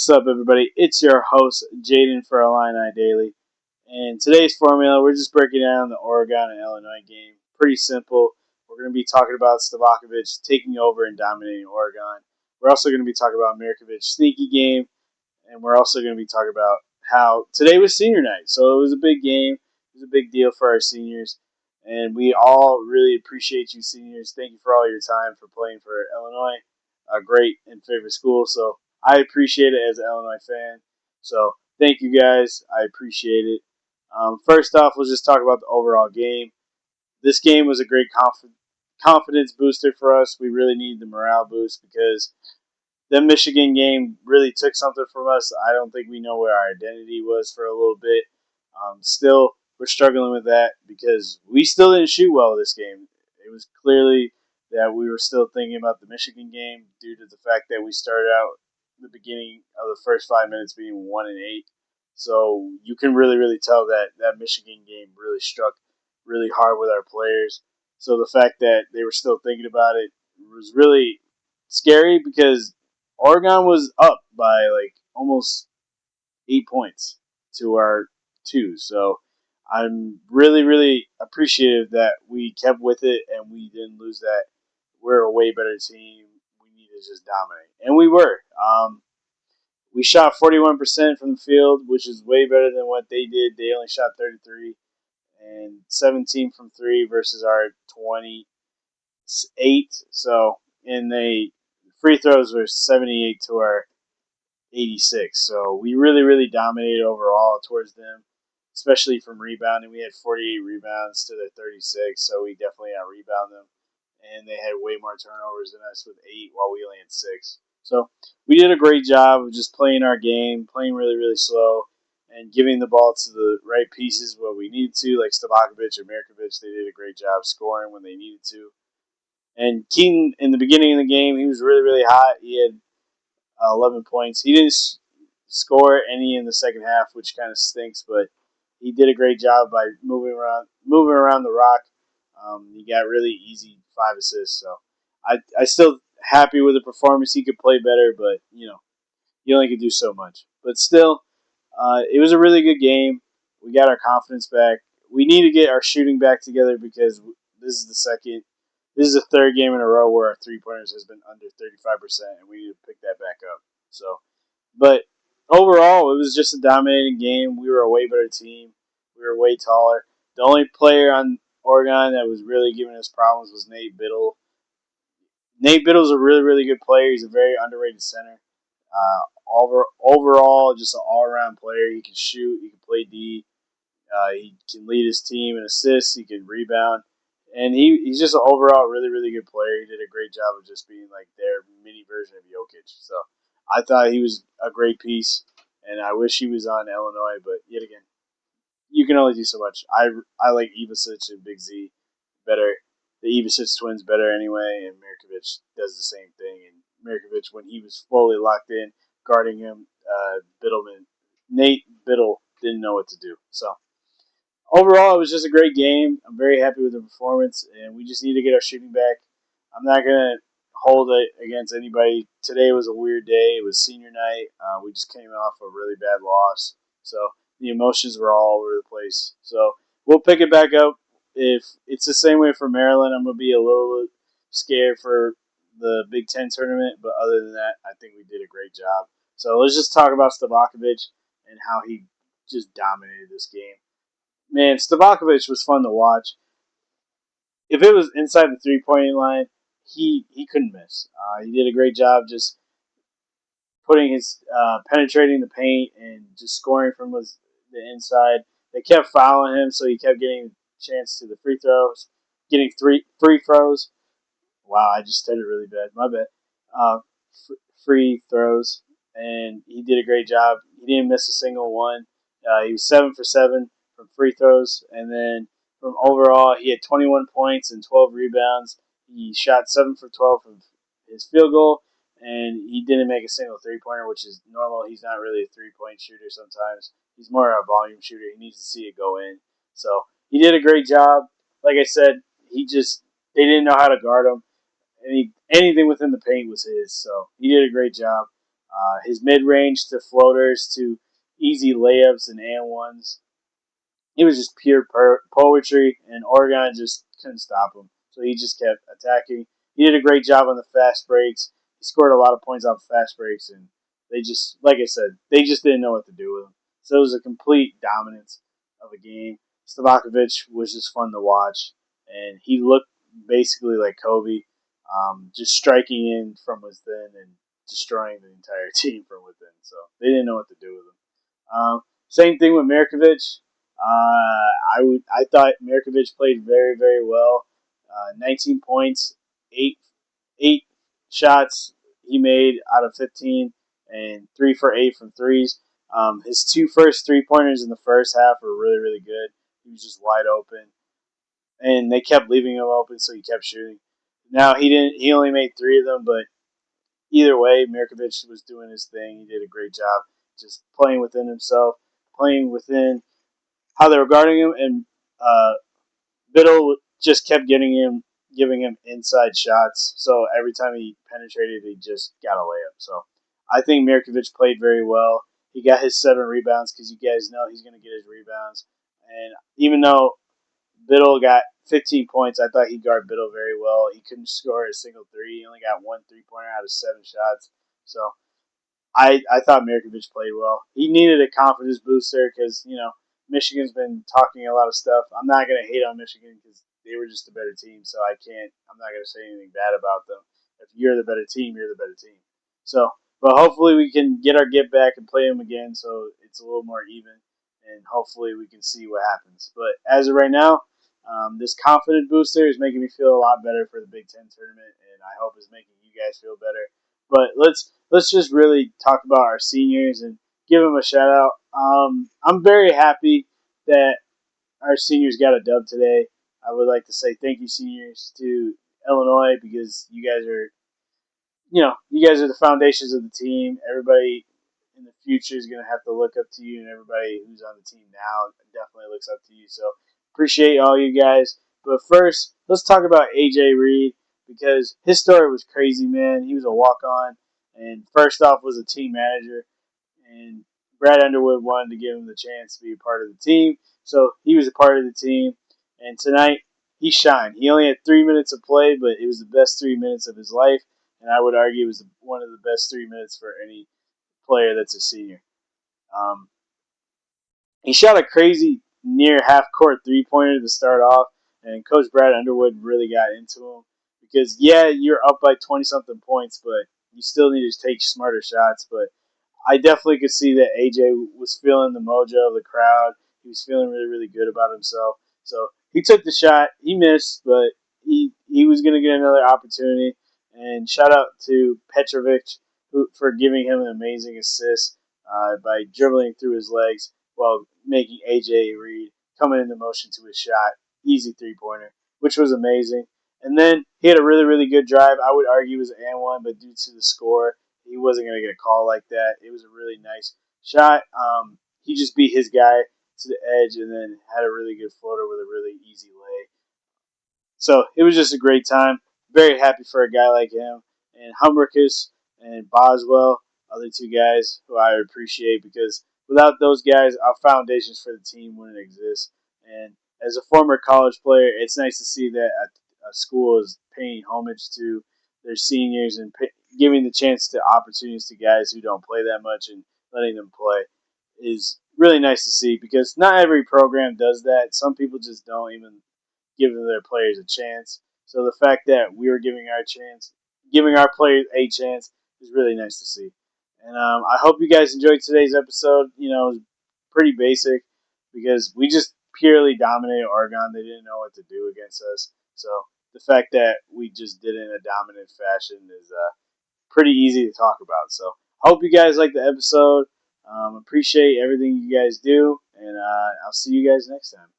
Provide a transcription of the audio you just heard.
What's up, everybody? It's your host, Jaden for Illini Daily. And today's formula, we're just breaking down the Oregon and Illinois game. Pretty simple. We're going to be talking about Stavakovic taking over and dominating Oregon. We're also going to be talking about Mirkovic's sneaky game. And we're also going to be talking about how today was senior night. So it was a big game. It was a big deal for our seniors. And we all really appreciate you, seniors. Thank you for all your time for playing for Illinois, a great and favorite school. So I appreciate it as an Illinois fan. So thank you guys. I appreciate it. First off, we'll just talk about the overall game. This game was a great confidence booster for us. We really need the morale boost because the Michigan game really took something from us. I don't think we know where our identity was for a little bit. Still, we're struggling with that because we still didn't shoot well this game. It was clearly that we were still thinking about the Michigan game due to the fact that we started out the beginning of the first 5 minutes being 1-8. So you can really tell that that Michigan game really struck really hard with our players. So the fact that they were still thinking about it was really scary because Oregon was up by like almost 8 points to our 2. So I'm really appreciative that we kept with it and we didn't lose that. We're a way better team. We need to just dominate. And we were. We shot 41% from the field, which is way better than what they did. They only shot 33 and 17 from 3 versus our 28. So, and they free throws were 78 to our 86. So we really dominated overall towards them, especially from rebounding. We had 48 rebounds to their 36, so we definitely out rebound them. And they had way more turnovers than us with 8 while we only had 6. So we did a great job of just playing our game, playing really slow, and giving the ball to the right pieces where we needed to, like Stavakovic or Mirkovic. They did a great job scoring when they needed to. And Keaton, in the beginning of the game, he was really hot. He had 11 points. He didn't score any in the second half, which kind of stinks, but he did a great job by moving around the rock. He got really easy 5 assists. So I still happy with the performance. He could play better, but you only could do so much. But still, it was a really good game. We got our confidence back. We need to get our shooting back together because this is the third game in a row where our 3-pointers has been under 35%, and we need to pick that back up. So, but overall, it was just a dominating game. We were a way better team. We were way taller. The only player on Oregon that was really giving us problems was Nate Biddle. Nate Biddle's a really good player. He's a very underrated center. Overall, just an all-around player. He can shoot. He can play D. He can lead his team in assists. He can rebound. And he's just an overall really good player. He did a great job of just being like their mini version of Jokic. So I thought he was a great piece, and I wish he was on Illinois. But yet again, you can only do so much. I like Ivasic and Big Z better. The Ivasic twins better anyway, and Mirkovic does the same thing. And Mirkovic, when he was fully locked in, guarding him, Nate Biddle didn't know what to do. So overall, it was just a great game. I'm very happy with the performance, and we just need to get our shooting back. I'm not going to hold it against anybody. Today was a weird day. It was senior night. We just came off a really bad loss. So the emotions were all over the place. So we'll pick it back up. If it's the same way for Maryland, I'm going to be a little scared for the Big Ten tournament. But other than that, I think we did a great job. So let's just talk about Stavakovic and how he just dominated this game. Man, Stavakovic was fun to watch. If it was inside the 3-point line, he couldn't miss. He did a great job just putting his penetrating the paint and just scoring from the inside. They kept fouling him, so he kept getting a chance to the free throws, getting three free throws. Wow, I just said it really bad. My bad. Free throws, and he did a great job. He didn't miss a single one. He was 7 for 7 from free throws, and then from overall, he had 21 points and 12 rebounds. He shot 7 for 12 from his field goal, and he didn't make a single 3-pointer, which is normal. He's not really a 3-point shooter sometimes. He's more a volume shooter. He needs to see it go in. So he did a great job. Like I said, they didn't know how to guard him. Anything within the paint was his. So he did a great job. His mid range to floaters to easy layups and ones. It was just pure poetry, and Oregon just couldn't stop him. So he just kept attacking. He did a great job on the fast breaks. He scored a lot of points off fast breaks, and they just, like I said, they just didn't know what to do with him. So it was a complete dominance of a game. Stavakovic was just fun to watch, and he looked basically like Kobe, just striking in from within and destroying the entire team from within. So they didn't know what to do with him. Same thing with Mirkovic. I thought Mirkovic played very very well. 19 points, eight shots he made out of 15, and 3 for 8 from threes. His two first 3 pointers in the first half were really really good. He was just wide open, and they kept leaving him open, so he kept shooting. Now he didn't. He only made 3 of them, but either way, Mirkovic was doing his thing. He did a great job, just playing within himself, playing within how they were guarding him, and Biddle just kept giving him inside shots. So every time he penetrated, he just got a layup. So I think Mirkovic played very well. He got his 7 rebounds because you guys know he's going to get his rebounds. And even though Biddle got 15 points, I thought he guarded Biddle very well. He couldn't score a single three. He only got one 3-pointer out of 7 shots. So I thought Mirkovic played well. He needed a confidence booster because, Michigan's been talking a lot of stuff. I'm not going to hate on Michigan because they were just a better team, so I'm not going to say anything bad about them. If you're the better team, you're the better team. So, but hopefully we can get our get back and play them again so it's a little more even, and hopefully we can see what happens. But as of right now, this confident booster is making me feel a lot better for the Big Ten tournament, and I hope it's making you guys feel better. But let's just really talk about our seniors and give them a shout out. I'm very happy that our seniors got a dub today. I would like to say thank you, seniors, to Illinois because you guys are the foundations of the team. Everybody in the future is going to have to look up to you, and everybody who's on the team now definitely looks up to you. So appreciate all you guys. But first, let's talk about AJ Reed because his story was crazy, man. He was a walk-on, and first off was a team manager, and Brad Underwood wanted to give him the chance to be a part of the team, so he was a part of the team. And tonight he shined. He only had 3 minutes of play, but it was the best 3 minutes of his life, and I would argue it was one of the best 3 minutes for any player that's a senior. Um, he shot a crazy near half court 3 pointer to start off, and Coach Brad Underwood really got into him because yeah, you're up by 20 something points, but you still need to take smarter shots. But I definitely could see that AJ was feeling the mojo of the crowd. He was feeling really, really good about himself. So he took the shot. He missed, but he was going to get another opportunity. And shout out to Petrovic for giving him an amazing assist by dribbling through his legs while making AJ Reed coming into motion to his shot. Easy 3-pointer, which was amazing. And then he had a really, really good drive. I would argue it was an and one, but due to the score, he wasn't going to get a call like that. It was a really nice shot. He just beat his guy to the edge and then had a really good floater with a really easy lay. So it was just a great time. Very happy for a guy like him. And Humberkus and Boswell, other two guys who I appreciate because without those guys, our foundations for the team wouldn't exist. And as a former college player, it's nice to see that a school is paying homage to their seniors and giving the chance to opportunities to guys who don't play that much and letting them play is really nice to see because not every program does that. Some people just don't even giving their players a chance. So the fact that we were giving our players a chance is really nice to see. And I hope you guys enjoyed today's episode. It was pretty basic because we just purely dominated Oregon. They didn't know what to do against us. So the fact that we just did it in a dominant fashion is pretty easy to talk about. So I hope you guys like the episode. Appreciate everything you guys do, and I'll see you guys next time.